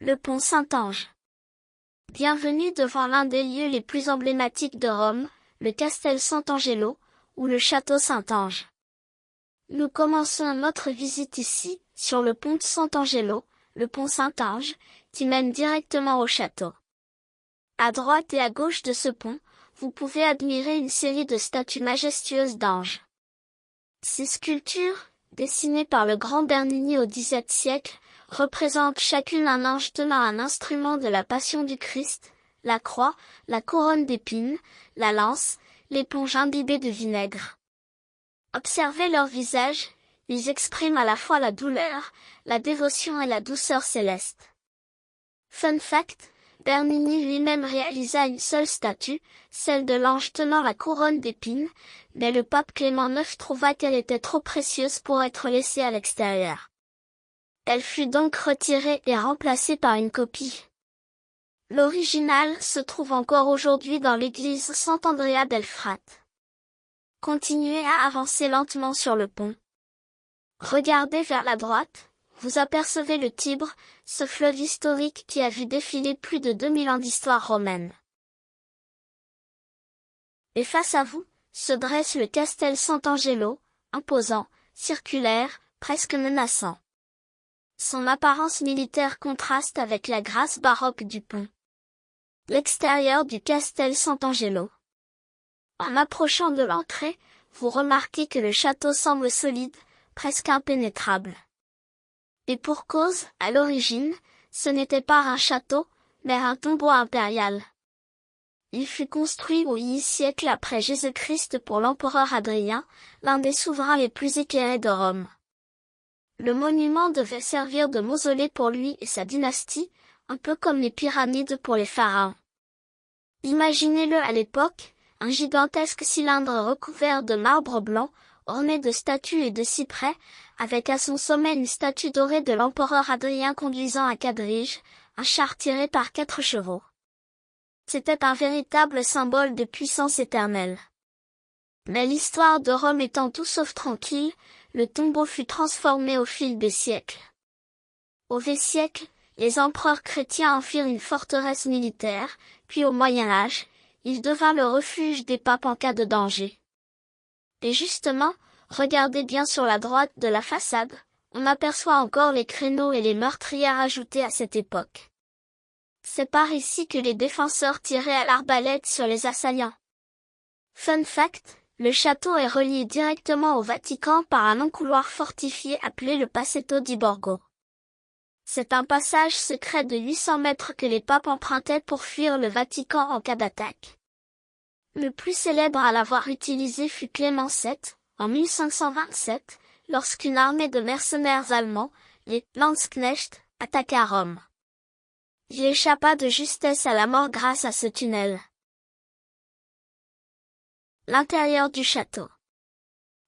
Le pont Saint-Ange. Bienvenue devant l'un des lieux les plus emblématiques de Rome, le Castel Sant'Angelo, ou le château Saint-Ange. Nous commençons notre visite ici, sur le pont Sant'Angelo, le pont Saint-Ange, qui mène directement au château. À droite et à gauche de ce pont, vous pouvez admirer une série de statues majestueuses d'anges. Ces sculptures, dessinées par le grand Bernini au XVIIe siècle, représentent chacune un ange tenant un instrument de la Passion du Christ, la croix, la couronne d'épines, la lance, l'éponge imbibée de vinaigre. Observez leurs visages, ils expriment à la fois la douleur, la dévotion et la douceur céleste. Fun fact, Bernini lui-même réalisa une seule statue, celle de l'ange tenant la couronne d'épines, mais le pape Clément IX trouva qu'elle était trop précieuse pour être laissée à l'extérieur. Elle fut donc retirée et remplacée par une copie. L'original se trouve encore aujourd'hui dans l'église Sant'Andrea del Frate. Continuez à avancer lentement sur le pont. Regardez vers la droite, vous apercevez le Tibre, ce fleuve historique qui a vu défiler plus de 2000 ans d'histoire romaine. Et face à vous, se dresse le Castel Sant'Angelo, imposant, circulaire, presque menaçant. Son apparence militaire contraste avec la grâce baroque du pont. L'extérieur du Castel Sant'Angelo. En approchant de l'entrée, vous remarquez que le château semble solide, presque impénétrable. Et pour cause, à l'origine, ce n'était pas un château, mais un tombeau impérial. Il fut construit au Ier siècle après Jésus-Christ pour l'empereur Hadrien, l'un des souverains les plus éclairés de Rome. Le monument devait servir de mausolée pour lui et sa dynastie, un peu comme les pyramides pour les pharaons. Imaginez-le à l'époque, un gigantesque cylindre recouvert de marbre blanc, orné de statues et de cyprès, avec à son sommet une statue dorée de l'empereur Hadrien conduisant un quadrige, un char tiré par 4 chevaux. C'était un véritable symbole de puissance éternelle. Mais l'histoire de Rome étant tout sauf tranquille, le tombeau fut transformé au fil des siècles. Au Vieux siècle, les empereurs chrétiens en firent une forteresse militaire, puis au Moyen Âge, il devint le refuge des papes en cas de danger. Et justement, regardez bien sur la droite de la façade, on aperçoit encore les créneaux et les meurtrières ajoutés à cette époque. C'est par ici que les défenseurs tiraient à l'arbalète sur les assaillants. Fun fact, le château est relié directement au Vatican par un long couloir fortifié appelé le Passetto di Borgo. C'est un passage secret de 800 mètres que les papes empruntaient pour fuir le Vatican en cas d'attaque. Le plus célèbre à l'avoir utilisé fut Clément VII, en 1527, lorsqu'une armée de mercenaires allemands, les Landsknecht, attaqua Rome. Il échappa de justesse à la mort grâce à ce tunnel. L'intérieur du château.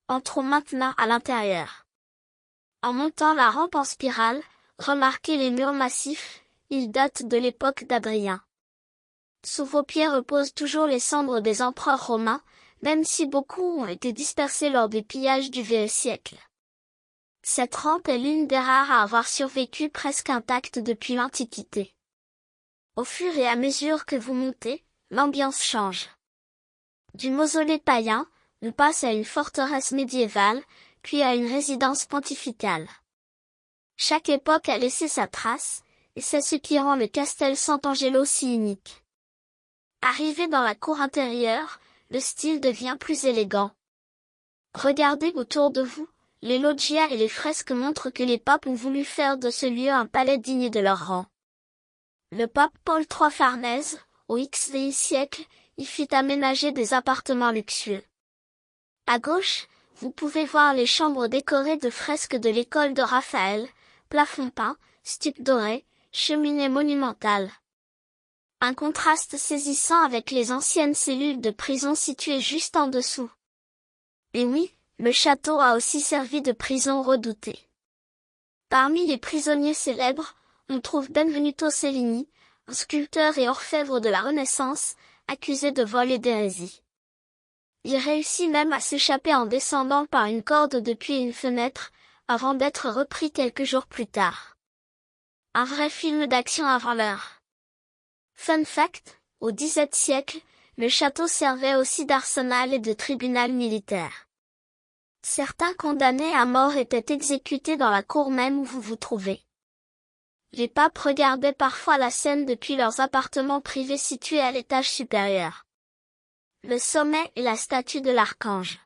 Entrons maintenant à l'intérieur. En montant la rampe en spirale, remarquez les murs massifs, ils datent de l'époque d'Adrien. Sous vos pieds reposent toujours les cendres des empereurs romains, même si beaucoup ont été dispersés lors des pillages du Vieux siècle. Cette rampe est l'une des rares à avoir survécu presque intacte depuis l'Antiquité. Au fur et à mesure que vous montez, l'ambiance change. Du mausolée païen, on passe à une forteresse médiévale, puis à une résidence pontificale. Chaque époque a laissé sa trace, et c'est ce qui rend le Castel Sant'Angelo si unique. Arrivé dans la cour intérieure, le style devient plus élégant. Regardez autour de vous, les loggias et les fresques montrent que les papes ont voulu faire de ce lieu un palais digne de leur rang. Le pape Paul III Farnèse, au XVIe siècle, y fit aménager des appartements luxueux. À gauche, vous pouvez voir les chambres décorées de fresques de l'école de Raphaël, plafond peint, stuc doré, cheminée monumentale. Un contraste saisissant avec les anciennes cellules de prison situées juste en dessous. Et oui, le château a aussi servi de prison redoutée. Parmi les prisonniers célèbres, on trouve Benvenuto Cellini, un sculpteur et orfèvre de la Renaissance, accusé de vol et d'hérésie. Il réussit même à s'échapper en descendant par une corde depuis une fenêtre, avant d'être repris quelques jours plus tard. Un vrai film d'action avant l'heure. Fun fact, au XVIIe siècle, le château servait aussi d'arsenal et de tribunal militaire. Certains condamnés à mort étaient exécutés dans la cour même où vous vous trouvez. Les papes regardaient parfois la scène depuis leurs appartements privés situés à l'étage supérieur. Le sommet est la statue de l'archange.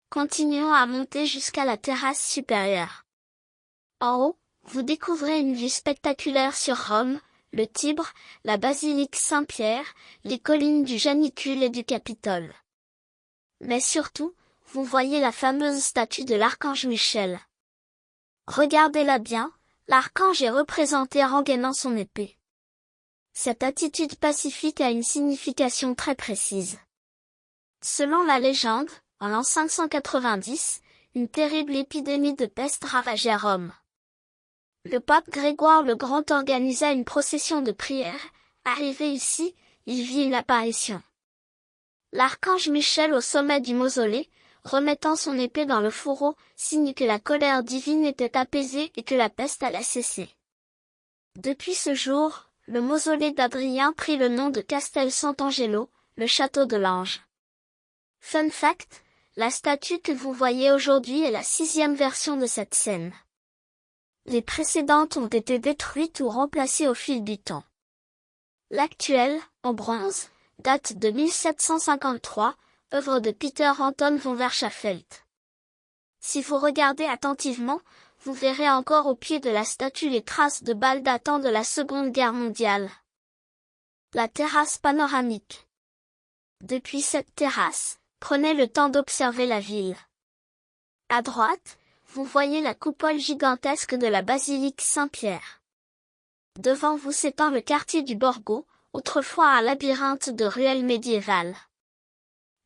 Continuons à monter jusqu'à la terrasse supérieure. En haut, vous découvrez une vue spectaculaire sur Rome, le Tibre, la basilique Saint-Pierre, les collines du Janicule et du Capitole. Mais surtout, vous voyez la fameuse statue de l'archange Michel. Regardez-la bien, l'archange est représenté rengainant son épée. Cette attitude pacifique a une signification très précise. Selon la légende, en l'an 590, une terrible épidémie de peste ravageait Rome. Le pape Grégoire le Grand organisa une procession de prières. Arrivé ici, il vit une apparition. L'archange Michel au sommet du mausolée, remettant son épée dans le fourreau, signe que la colère divine était apaisée et que la peste allait cesser. Depuis ce jour, le mausolée d'Adrien prit le nom de Castel Sant'Angelo, le château de l'Ange. Fun fact, la statue que vous voyez aujourd'hui est la 6e version de cette scène. Les précédentes ont été détruites ou remplacées au fil du temps. L'actuelle, en bronze, date de 1753, œuvre de Peter Anton von Verschaffelt. Si vous regardez attentivement, vous verrez encore au pied de la statue les traces de balles datant de la Seconde Guerre mondiale. La terrasse panoramique. Depuis cette terrasse, prenez le temps d'observer la ville. À droite, vous voyez la coupole gigantesque de la basilique Saint-Pierre. Devant vous s'étend le quartier du Borgo, autrefois un labyrinthe de ruelles médiévales.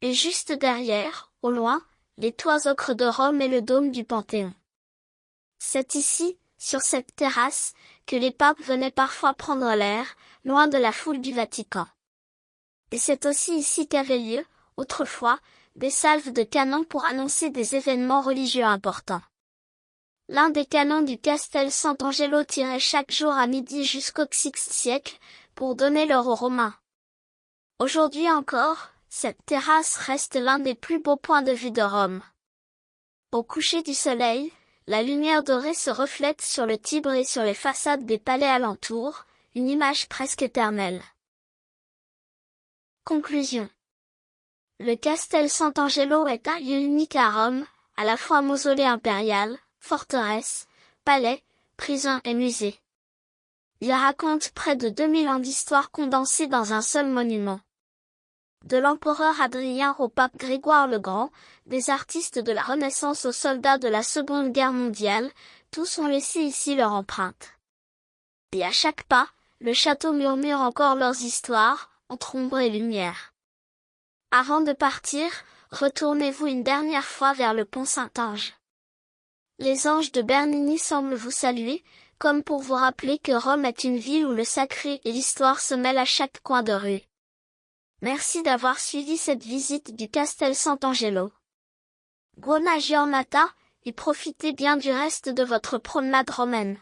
Et juste derrière, au loin, les toits ocre de Rome et le dôme du Panthéon. C'est ici, sur cette terrasse, que les papes venaient parfois prendre l'air, loin de la foule du Vatican. Et c'est aussi ici qu'avaient lieu, autrefois, des salves de canons pour annoncer des événements religieux importants. L'un des canons du Castel Sant'Angelo tirait chaque jour à midi jusqu'au VIe siècle, pour donner l'heure aux Romains. Aujourd'hui encore, cette terrasse reste l'un des plus beaux points de vue de Rome. Au coucher du soleil, la lumière dorée se reflète sur le Tibre et sur les façades des palais alentours, une image presque éternelle. Conclusion. Le Castel Sant'Angelo est un lieu unique à Rome, à la fois mausolée impérial, forteresse, palais, prison et musée. Il raconte près de 2000 ans d'histoire condensée dans un seul monument. De l'empereur Adrien au pape Grégoire le Grand, des artistes de la Renaissance aux soldats de la Seconde Guerre mondiale, tous ont laissé ici leur empreinte. Et à chaque pas, le château murmure encore leurs histoires, entre ombre et lumière. Avant de partir, retournez-vous une dernière fois vers le pont Saint-Ange. Les anges de Bernini semblent vous saluer, comme pour vous rappeler que Rome est une ville où le sacré et l'histoire se mêlent à chaque coin de rue. Merci d'avoir suivi cette visite du Castel Sant'Angelo. Buona giornata, et profitez bien du reste de votre promenade romaine.